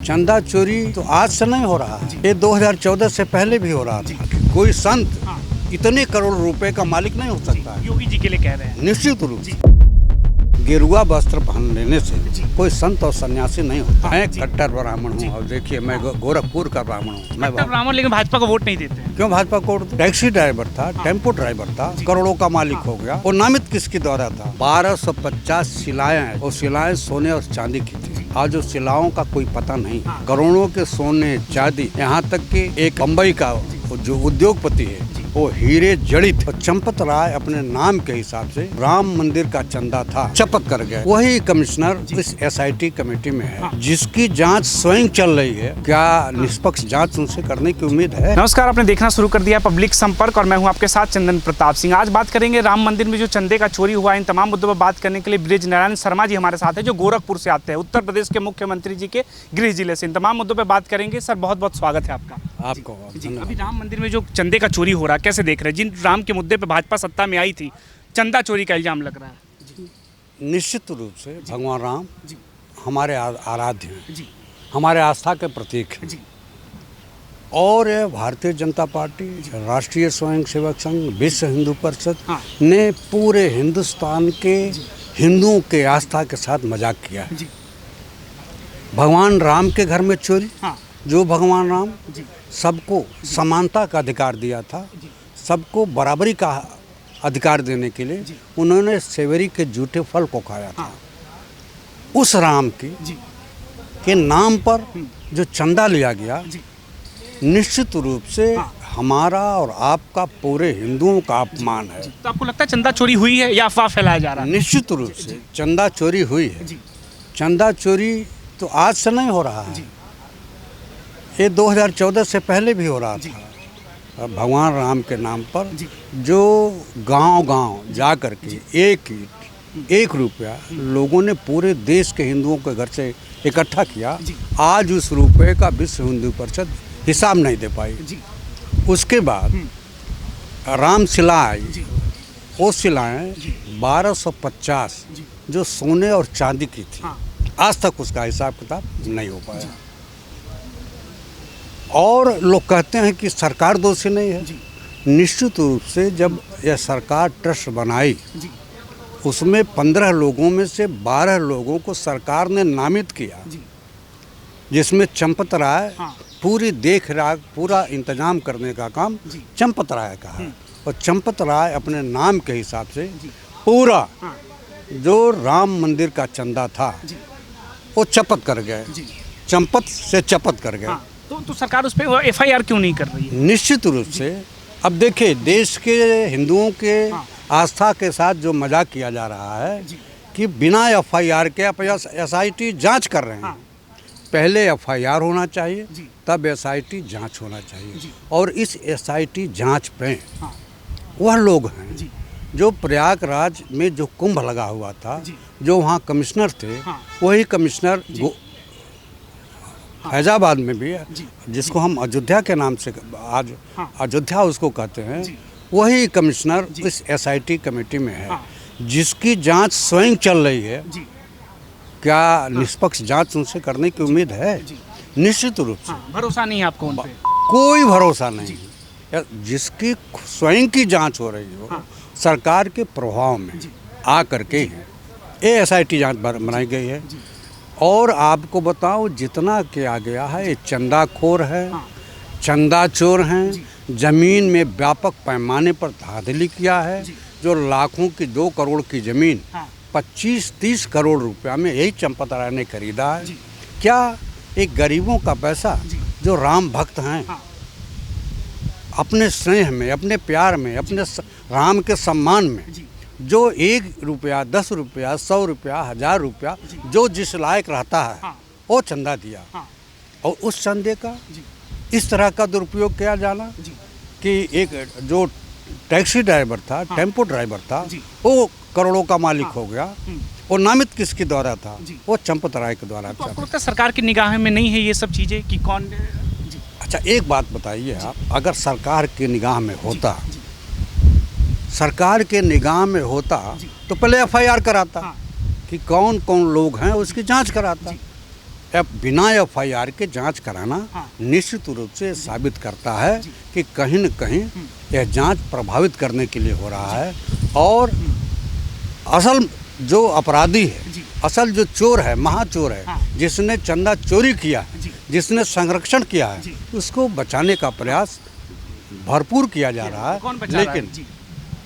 चंदा चोरी तो आज से नहीं हो रहा है, ये 2014 से पहले भी हो रहा था। कोई संत इतने करोड़ रुपए का मालिक नहीं हो सकता है। योगी जी के लिए कह रहे हैं। निश्चित रूप से गेरुआ वस्त्र पहन लेने से कोई संत और सन्यासी नहीं होता। मैं कट्टर ब्राह्मण हूँ और देखिए मैं गोरखपुर का ब्राह्मण हूँ। मैं ब्राह्मण लेकिन भाजपा को वोट नहीं देते। क्यों भाजपा को? टैक्सी ड्राइवर था, टेम्पो ड्राइवर था, करोड़ों का मालिक हो गया। वो नामित किसके द्वारा था? 1250 शिलाएं, वो शिलाएं सोने और चांदी की थी। आज उस शिलाओं का कोई पता नहीं। करोड़ों के सोने चांदी, यहाँ तक कि एक बम्बई का जो उद्योगपति है वो हीरे जड़ित। और चंपत राय अपने नाम के हिसाब से राम मंदिर का चंदा था, चपत कर गए। वही कमिश्नर इस SIT कमेटी में है जिसकी जांच स्वयं चल रही है। क्या निष्पक्ष जांच उनसे करने की उम्मीद है? नमस्कार, आपने देखना शुरू कर दिया पब्लिक संपर्क और मैं हूं आपके साथ चंदन प्रताप सिंह। आज बात करेंगे राम मंदिर में जो चंदे का चोरी हुआ, इन तमाम मुद्दों पर बात करने के लिए ब्रिज नारायण शर्मा जी हमारे साथ है, जो गोरखपुर से आते हैं, उत्तर प्रदेश के मुख्यमंत्री जी के गृह जिले से। इन तमाम मुद्दों पर बात करेंगे। सर, बहुत बहुत स्वागत है आपका। आपको अभी राम मंदिर में जो चंदे का चोरी हो रहा है, कैसे देख रहे हैं? जिन राम के मुद्दे पे भाजपा सत्ता में आई थी, चंदा चोरी का इल्जाम लग रहा है। निश्चित रूप से भगवान राम हमारे आराध्य हैं, हमारे आस्था के प्रतीक हैं। और भारतीय जनता पार्टी, राष्ट्रीय स्वयंसेवक संघ, विश्व हिंदू परिषद ने पूरे हिंदुस्तान के हिंदुओं के आस्था के साथ मजाक किया है। भगवान राम के घर में चोरी, जो भगवान राम सबको समानता का अधिकार दिया था, सबको बराबरी का अधिकार देने के लिए उन्होंने सेवरी के जूठे फल को खाया था। उस राम के नाम पर जो चंदा लिया गया, निश्चित रूप से हमारा और आपका पूरे हिंदुओं का अपमान है। तो आपको लगता है चंदा चोरी हुई है या अफवाह फैलाया जा रहा है? निश्चित रूप से चंदा चोरी हुई है। चंदा चोरी तो आज से नहीं हो रहा है, ये 2014 से पहले भी हो रहा था। भगवान राम के नाम पर जो गांव-गांव जा कर के एक ईंट, 1 रुपया लोगों ने पूरे देश के हिंदुओं के घर से इकट्ठा किया, आज उस रुपये का विश्व हिंदू परिषद हिसाब नहीं दे पाई। उसके बाद राम शिला आई, वो शिलाएँ 1250 जो सोने और चांदी की थी, आज तक उसका हिसाब किताब नहीं हो पाया। और लोग कहते हैं कि सरकार दोषी नहीं है। निश्चित रूप से जब यह सरकार ट्रस्ट बनाई, उसमें 15 लोगों में से 12 लोगों को सरकार ने नामित किया, जिसमें चंपत राय पूरी देख रेख, पूरा इंतजाम करने का काम चंपत राय का है। और चंपत राय अपने नाम के हिसाब से पूरा जो राम मंदिर का चंदा था वो चपत कर गए, चंपत से चपत कर गए। तो सरकार उस पर FIR क्यों नहीं कर रही है? निश्चित रूप से अब देखिए, देश के हिंदुओं के आस्था के साथ जो मजाक किया जा रहा है कि बिना FIR के SIT जांच कर रहे हैं। पहले FIR होना चाहिए, तब SIT जांच होना चाहिए। और इस SIT जांच पे वह लोग हैं जो प्रयागराज में जो कुंभ लगा हुआ था, जो वहाँ कमिश्नर थे, वही कमिश्नर फैजाबाद में भी है, जिसको हम अयोध्या के नाम से आज अयोध्या उसको कहते हैं, वही कमिश्नर इस SIT कमेटी में है, जिसकी जांच स्वयं चल रही है। क्या निष्पक्ष जांच उनसे करने की उम्मीद है? निश्चित रूप से भरोसा नहीं है आपको उन पे? कोई भरोसा नहीं है। जिसकी स्वयं की जांच हो रही हो, सरकार के प्रभाव में आ करके ये SIT जांच बनाई गई है। और आपको बताओ, जितना किया गया है, ये चंदाखोर है, चंदा चोर हैं, ज़मीन में व्यापक पैमाने पर धांधली किया है। जो लाखों की 2 करोड़ की ज़मीन 25-30 करोड़ रुपया में यही चंपत राय ने खरीदा है। क्या एक गरीबों का पैसा, जो राम भक्त हैं, अपने स्नेह में, अपने प्यार में, अपने राम के सम्मान में, जो 1 रुपया, 10 रुपया, 100 रुपया, 1000 रुपया, जो जिस लायक रहता है वो चंदा दिया। और उस चंदे का इस तरह का दुरुपयोग किया जाना कि एक जो टैक्सी ड्राइवर था, टेम्पो ड्राइवर था, वो करोड़ों का मालिक हो गया। वो नामित किसके द्वारा था? वो चंपत राय के द्वारा था। आपको लगता है सरकार की निगाह में नहीं है ये सब चीज़ें कि कौन? अच्छा, एक बात बताइए आप, अगर सरकार की निगाह में होता, सरकार के निगाह में होता तो पहले FIR कराता कि कौन कौन लोग हैं, उसकी जांच कराता। अब बिना एफआईआर के जांच कराना हाँ। निश्चित रूप से साबित करता है कि कहीं न कहीं यह जांच प्रभावित करने के लिए हो रहा है। और असल जो अपराधी है, जी। असल जो चोर है, महाचोर है, हाँ। जिसने चंदा चोरी किया है, जी। जिसने संरक्षण किया जी। है, उसको बचाने का प्रयास भरपूर किया जा रहा है। कौन बचा रहा है? लेकिन जी,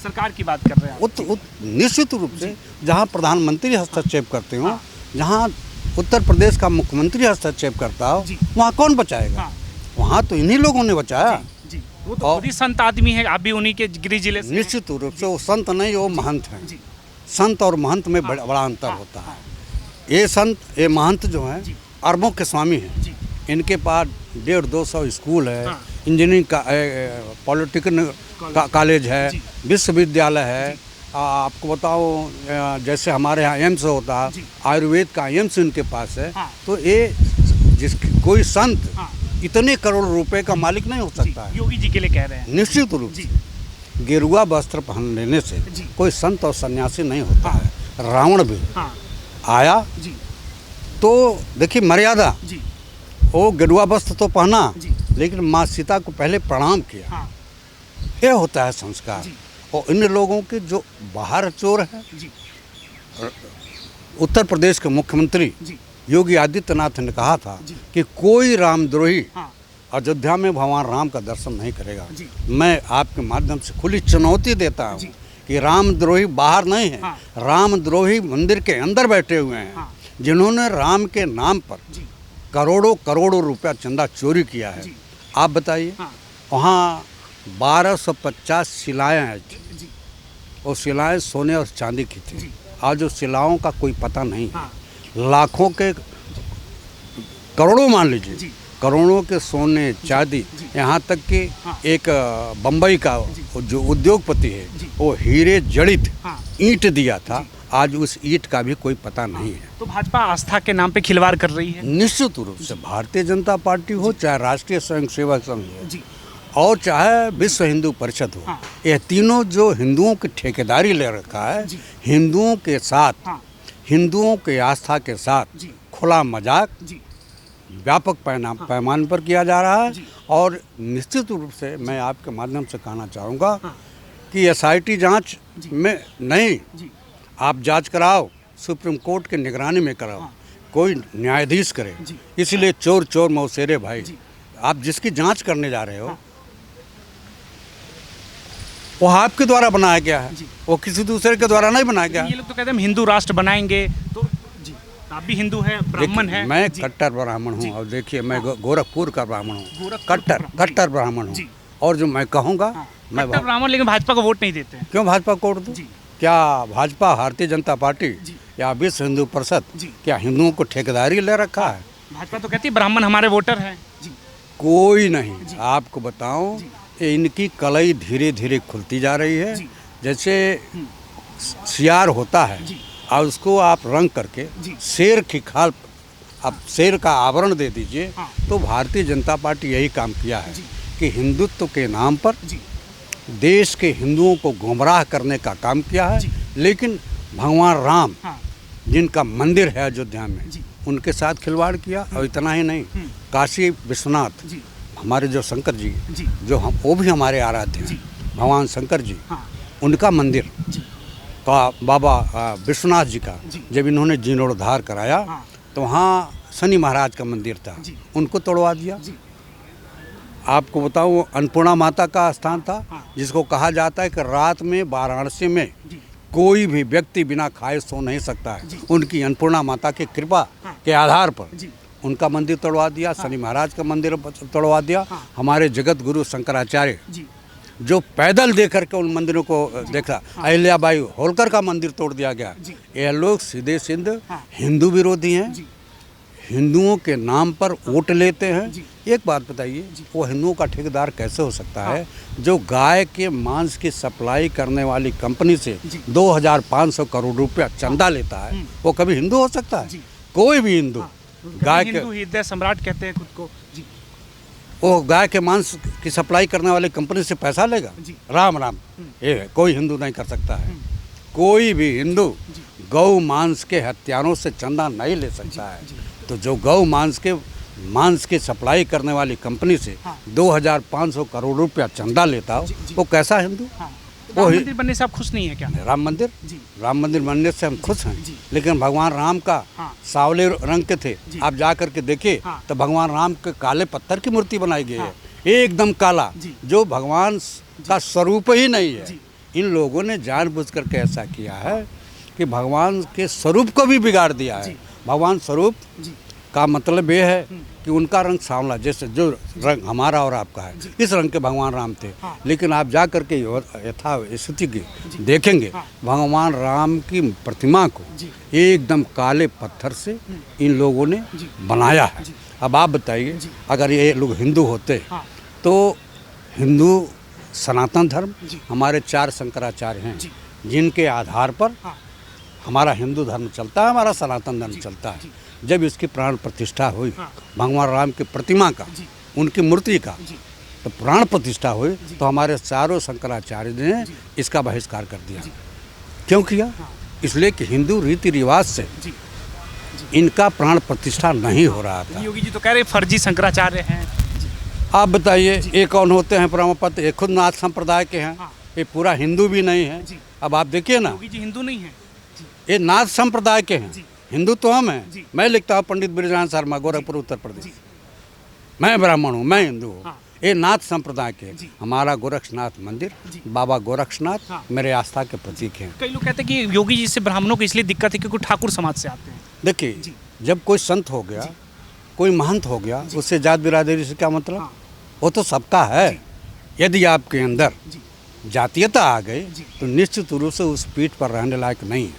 सरकार की बात कर रहे हैं आप। निश्चित रूप से जहाँ प्रधानमंत्री हस्तक्षेप करते हो, हाँ। जहाँ उत्तर प्रदेश का मुख्यमंत्री हस्तक्षेप करता हो, जी। वहाँ कौन बचाएगा? हाँ। वहाँ तो इन्हीं लोगों ने बचाया। जी, वो तो और- खुद ही संत आदमी है, आप भी उन्हीं के गृह जिले से हैं। निश्चित रूप से वो संत नहीं, वो महंत हैं। जी, संत और महंत में बड़ा अंतर हाँ, होता हाँ। है। ये संत, ये महंत जो हैं, जी। अरबों के स्वामी हैं। जी, इनके पास 150-200 स्कूल है, हाँ। इंजीनियरिंग का पॉलिटेक्निक कॉलेज है, जी। विश्वविद्यालय है। आपको बताओ, जैसे हमारे यहाँ एम्स होता है, जी। आयुर्वेद का एम्स इनके पास है। हाँ। तो ये कोई संत हाँ। इतने करोड़ रुपए का मालिक नहीं हो जी, सकता है। योगी जी के लिए कह रहे हैं। निश्चित रूप जी। से गेरुआ वस्त्र पहन लेने से जी। कोई संत और सन्यासी नहीं होता हाँ। है। रावण भी हाँ। आया जी, तो देखिए मर्यादा, जी, वो गेरुआ वस्त्र तो पहना, जी। लेकिन माँ सीता को पहले प्रणाम किया। हाँ। ये होता है संस्कार। जी। और इन लोगों के जो बाहर चोर है, जी, उत्तर प्रदेश के मुख्यमंत्री जी, योगी आदित्यनाथ ने कहा था जी। कि कोई रामद्रोही हाँ। अयोध्या में भगवान राम का दर्शन नहीं करेगा। जी। मैं आपके माध्यम से खुली चुनौती देता हूँ जी। कि रामद्रोही बाहर नहीं है, हाँ। रामद्रोही मंदिर के अंदर बैठे हुए हैं, हाँ। जिन्होंने राम के नाम पर जी, करोड़ों करोड़ों रुपया चंदा चोरी किया है। जी। आप बताइए, हाँ। वहाँ 1250 शिलाएँ हैं। जी, वो शिलाएँ सोने और चांदी की थी। जी। आज उस शिलाओं का कोई पता नहीं है। हाँ। लाखों के, करोड़ों मान लीजिए, जी। करोड़ों के सोने चांदी, जी। यहाँ तक कि हाँ। एक बम्बई का जी। जो उद्योगपति है, जी। वो हीरे जड़ित हाँ। ईंट दिया था। जी। आज उस ईंट का भी कोई पता नहीं है। तो भाजपा आस्था के नाम पे खिलवाड़ कर रही है। निश्चित रूप से भारतीय जनता पार्टी हो, चाहे राष्ट्रीय स्वयंसेवक संघ हो, जी, और चाहे विश्व हिंदू परिषद हो, हाँ। यह तीनों जो हिंदुओं की ठेकेदारी ले रखा है, जी। हिंदुओं के साथ, हाँ। हिंदुओं के आस्था के साथ जी। खुला मजाक जी, व्यापक पैमाने पर किया जा रहा है। जी। और निश्चित रूप से मैं आपके माध्यम से कहना चाहूँगा हाँ। कि एसआईटी जांच जी। में नहीं, जी, आप जांच कराओ, सुप्रीम कोर्ट की निगरानी में कराओ, हाँ। कोई न्यायाधीश करे। जी। इसलिए चोर चोर मौसेरे भाई, जी। आप जिसकी जांच करने जा रहे हो, हाँ। वो आपके द्वारा बनाया गया है, जी। वो किसी दूसरे के द्वारा नहीं बनाया गया ये है। लोग तो कहते हैं हम हिंदू राष्ट्र बनाएंगे। तो जी, आप भी हिंदू हैं, ब्राह्मण देखिए, हैं। मैं जी, कट्टर ब्राह्मण जी। हूँ। और देखिए, मैं गोरखपुर का ब्राह्मण हूँ, गोरखपुर कट्टर का, कट्टर ब्राह्मण हूँ। जी। और जो मैं कहूँगा, हाँ। मैं कट्टर ब्राह्मण, लेकिन भाजपा को वोट नहीं देते हैं। क्यों भाजपा को वोट दूं? जी। क्या भाजपा, भारतीय जनता पार्टी जी। या विश्व हिंदू परिषद जी। क्या हिंदुओं को ठेकेदारी ले रखा है? भाजपा तो कहती है ब्राह्मण हमारे वोटर हैं। जी, कोई नहीं। जी। आपको बताऊं, जी। ये इनकी कलई धीरे धीरे खुलती जा रही है। जी। जैसे सियार होता है, जी। और उसको आप रंग करके जी। शेर की खाल, आप शेर का आवरण दे दीजिए। हाँ। तो भारतीय जनता पार्टी यही काम किया है जी। कि हिंदुत्व के नाम पर जी, देश के हिंदुओं को गुमराह करने का काम किया है। जी। लेकिन भगवान राम, हाँ। जिनका मंदिर है अयोध्या में, जी। उनके साथ खिलवाड़ किया। और इतना ही नहीं, काशी विश्वनाथ, जी, हमारे जो शंकर जी, जी, जो हम, वो भी हमारे आराध्य जी। हैं, भगवान शंकर जी, हाँ। उनका मंदिर जी, का बाबा विश्वनाथ जी का जी। जब इन्होंने जीर्णोद्धार कराया, हाँ। तो वहाँ शनि महाराज का मंदिर था, जी। उनको तोड़वा दिया। जी, आपको बताऊँ, वो अन्नपूर्णा माता का स्थान था, हाँ। जिसको कहा जाता है कि रात में वाराणसी में जी, कोई भी व्यक्ति बिना खाए सो नहीं सकता है। जी। उनकी अन्नपूर्णा माता की कृपा हाँ। के आधार पर जी, उनका मंदिर तोड़वा दिया, शनि महाराज का मंदिर तोड़वा दिया। हाँ। हमारे जगत गुरु शंकराचार्य, जी, जो पैदल दे करके उन मंदिरों को देखा, अहिल्याबाई होलकर का मंदिर तोड़ दिया गया। जी। ये लोग सीधे सीधे हाँ। हिंदू विरोधी हैं, जी, हिंदुओं के नाम पर वोट लेते हैं। जी। एक बात बताइए, वो हिंदुओं का ठेकेदार कैसे हो सकता है जो गाय के मांस की सप्लाई करने वाली कंपनी से जी। 2500 करोड़ रुपया चंदा लेता है? वो कभी हिंदू हो सकता है? जी। कोई भी हिंदू गाय के, हिंदू हृदय सम्राट कहते हैं खुद को। जी, वो गाय के मांस की सप्लाई करने वाली कंपनी से पैसा लेगा? जी। राम राम, ये कोई हिंदू नहीं कर सकता है। कोई भी हिंदू गौ मांस के हत्यारों से चंदा नहीं ले सकता है। तो जो गौ मांस के सप्लाई करने वाली कंपनी से 2500 करोड़ रुपया चंदा लेता हो, वो कैसा हिंदू? राम मंदिर बनने से आप खुश नहीं है क्या? राम मंदिर बनने से हम खुश हैं, लेकिन भगवान राम का सांवले रंग के थे। आप जा करके देखिए तो भगवान राम के काले पत्थर की मूर्ति बनाई गई है, एकदम काला, जो भगवान का स्वरूप ही नहीं है। इन लोगों ने जानबूझ करके ऐसा किया है कि भगवान के स्वरूप को भी बिगाड़ दिया है। भगवान स्वरूप का मतलब ये है कि उनका रंग सांवला, जैसे जो रंग हमारा और आपका है, इस रंग के भगवान राम थे। लेकिन आप जा करके यथा स्थिति की देखेंगे, भगवान राम की प्रतिमा को एकदम काले पत्थर से इन लोगों ने बनाया है। अब आप बताइए, अगर ये लोग हिंदू होते तो हिंदू सनातन धर्म, हमारे 4 शंकराचार्य हैं जिनके आधार पर हमारा हिंदू धर्म चलता है, हमारा सनातन धर्म चलता है। जब इसकी प्राण प्रतिष्ठा हुई भगवान राम की प्रतिमा का, उनकी मूर्ति का, तो प्राण प्रतिष्ठा हुई तो हमारे चारों शंकराचार्य ने इसका बहिष्कार कर दिया। क्यों किया? इसलिए कि हिंदू रीति रिवाज से इनका प्राण प्रतिष्ठा नहीं हो रहा था। योगी जी तो कह रहे फर्जी शंकराचार्य हैं। आप बताइए, ये कौन होते हैं परमपद? ये खुद नाथ संप्रदाय के हैं, ये पूरा हिंदू भी नहीं है। अब आप देखिए ना, योगी जी हिंदू नहीं है, ये नाथ संप्रदाय के हैं, हिंदू तो हम हैं। मैं लिखता हूँ पंडित ब्रिजलाल शर्मा, गोरखपुर उत्तर प्रदेश। मैं ब्राह्मण हूँ, मैं हिंदू हूँ। ये नाथ संप्रदाय के, हमारा गोरक्षनाथ मंदिर, बाबा गोरक्षनाथ मेरे आस्था के प्रतीक हैं। कई लोग कहते हैं कि योगी जी से ब्राह्मणों को इसलिए दिक्कत है क्योंकि ठाकुर समाज से आते हैं। देखिए, जब कोई संत हो गया, कोई महंत हो गया, उससे जात बिरादरी से क्या मतलब? वो तो सबका है। यदि आपके अंदर जातीयता आ गई तो निश्चित रूप से उस पीठ पर रहने लायक नहीं है।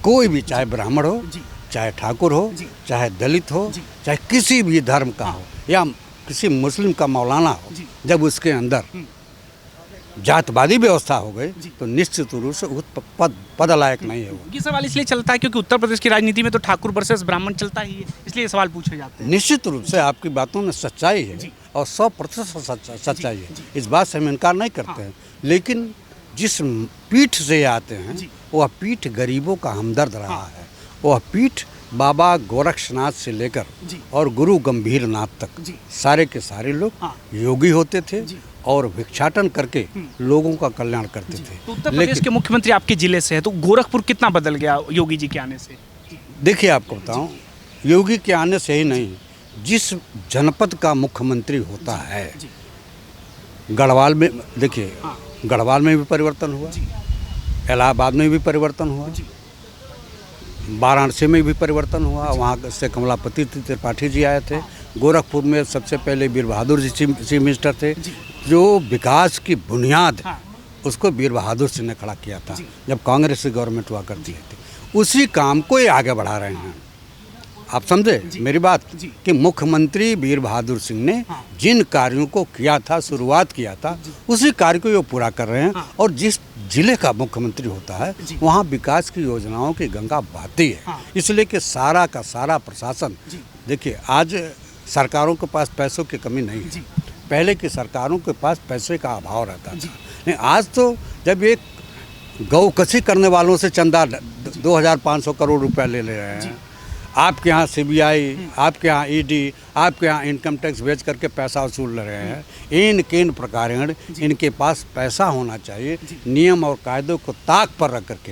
कोई भी, चाहे ब्राह्मण हो, चाहे ठाकुर हो, चाहे दलित हो, चाहे किसी भी धर्म का हो, या किसी मुस्लिम का मौलाना हो, जब उसके अंदर जातवादी व्यवस्था हो गई तो निश्चित रूप से उस पद लायक नहीं है वो। ये सवाल इसलिए चलता है क्योंकि उत्तर प्रदेश की राजनीति में तो ठाकुर वर्सेस ब्राह्मण चलता ही है, इसलिए ये सवाल पूछे जाते हैं। निश्चित रूप से आपकी बातों में सच्चाई है और 100% सच्चाई है, इस बात से हम इनकार नहीं करते हैं। लेकिन जिस पीठ से आते हैं वह पीठ गरीबों का हमदर्द रहा है। वह पीठ बाबा गोरक्षनाथ से लेकर और गुरु गंभीरनाथ तक सारे के सारे लोग योगी होते थे और भिक्षाटन करके लोगों का कल्याण करते थे। तो उत्तर प्रदेश के मुख्यमंत्री आपके जिले से है, तो गोरखपुर कितना बदल गया योगी जी के आने से? देखिए, आपको बताऊं, योगी के आने से ही नहीं, जिस जनपद का मुख्यमंत्री होता है, गढ़वाल में देखिए, गढ़वाल में भी परिवर्तन हुआ, इलाहाबाद में भी परिवर्तन हुआ, वाराणसी में भी परिवर्तन हुआ, वहाँ से कमलापति त्रिपाठी जी आए थे। गोरखपुर में सबसे पहले वीर बहादुर जी चीफ मिनिस्टर थे, जो विकास की बुनियाद उसको वीर बहादुर सिंह ने खड़ा किया था जब कांग्रेस की गवर्नमेंट हुआ करती थी। उसी काम को ये आगे बढ़ा रहे हैं। आप समझे मेरी बात कि मुख्यमंत्री वीर बहादुर सिंह ने जिन कार्यों को किया था, शुरुआत किया था, उसी कार्य को ये पूरा कर रहे हैं। और जिस जिले का मुख्यमंत्री होता है वहाँ विकास की योजनाओं की गंगा बहती है। इसलिए कि सारा का सारा प्रशासन, देखिए, आज सरकारों के पास पैसों की कमी नहीं है। पहले की सरकारों के पास पैसे का अभाव रहता था, नहीं, आज तो जब एक गौकसी करने वालों से चंदा 2500 करोड़ रुपया ले रहे हैं, आपके यहाँ CBI, आपके यहाँ ED, आपके यहाँ इनकम टैक्स बेच करके पैसा वसूल रहे हैं। इन किन प्रकार इनके पास पैसा होना चाहिए, नियम और कायदों को ताक पर रख करके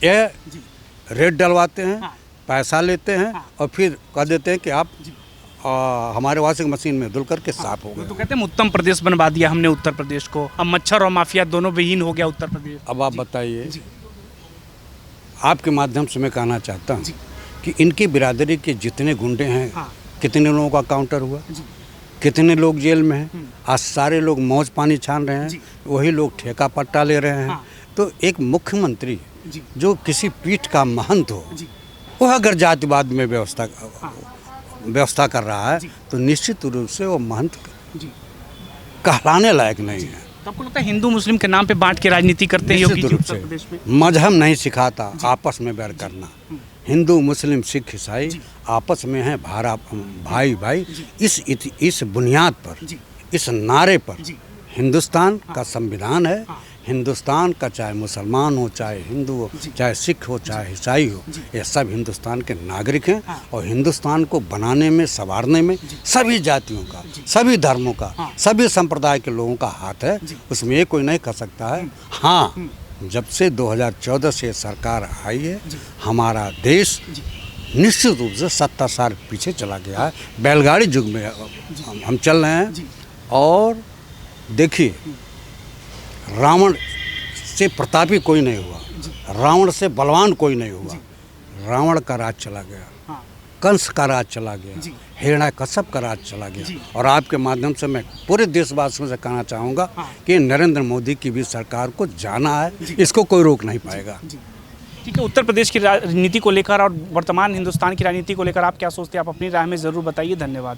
ये रेट डलवाते हैं, पैसा लेते हैं और फिर कह देते हैं कि आप हमारे वॉशिंग मशीन में धुल करके साफ हो गए। तो कहते हैं उत्तम प्रदेश बनवा दिया हमने उत्तर प्रदेश को, अब मच्छर और माफिया दोनों विहीन हो गया उत्तर प्रदेश। अब आप बताइए, आपके माध्यम से मैं कहना चाहता हूँ कि इनकी बिरादरी के जितने गुंडे हैं, कितने लोगों का काउंटर हुआ, कितने लोग जेल में हैं, आज सारे लोग मौज पानी छान रहे हैं, वही लोग ठेका पट्टा ले रहे हैं। तो एक मुख्यमंत्री जो किसी पीठ का महंत हो, वह अगर जातिवाद में व्यवस्था कर रहा है तो निश्चित रूप से वो महंत कहलाने लायक नहीं है। तो आपको लगता है हिंदू मुस्लिम के नाम पे बांट के राजनीति करते हैं योगी जी उत्तर प्रदेश में? मजहब नहीं सिखाता आपस में बैर करना। हिंदू मुस्लिम सिख ईसाई आपस में है भाई भाई। इस बुनियाद पर, इस नारे पर हिंदुस्तान का संविधान है, हिंदुस्तान का चाहे मुसलमान हो, चाहे हिंदू हो, चाहे सिख हो, चाहे ईसाई हो, ये सब हिंदुस्तान के नागरिक हैं। और हिंदुस्तान को बनाने में, संवारने में सभी जातियों का, सभी धर्मों का, सभी संप्रदाय के लोगों का हाथ है। उसमें ये कोई नहीं कर सकता है। हाँ, जब से 2014 से सरकार आई है, हमारा देश निश्चित रूप से 70 साल पीछे चला गया है। बैलगाड़ी युग में हम चल रहे हैं। और देखिए, रावण से प्रतापी कोई नहीं हुआ, रावण से बलवान कोई नहीं हुआ। रावण का राज चला गया, कंस का राज चला गया, हिरण्यकश्यप का राज चला गया। और आपके माध्यम से मैं पूरे देशवासियों से कहना चाहूँगा कि नरेंद्र मोदी की भी सरकार को जाना है, इसको कोई रोक नहीं पाएगा। ठीक है, उत्तर प्रदेश की राजनीति को लेकर और वर्तमान हिंदुस्तान की राजनीति को लेकर आप क्या सोचते हैं? आप अपनी राय में ज़रूर बताइए। धन्यवाद।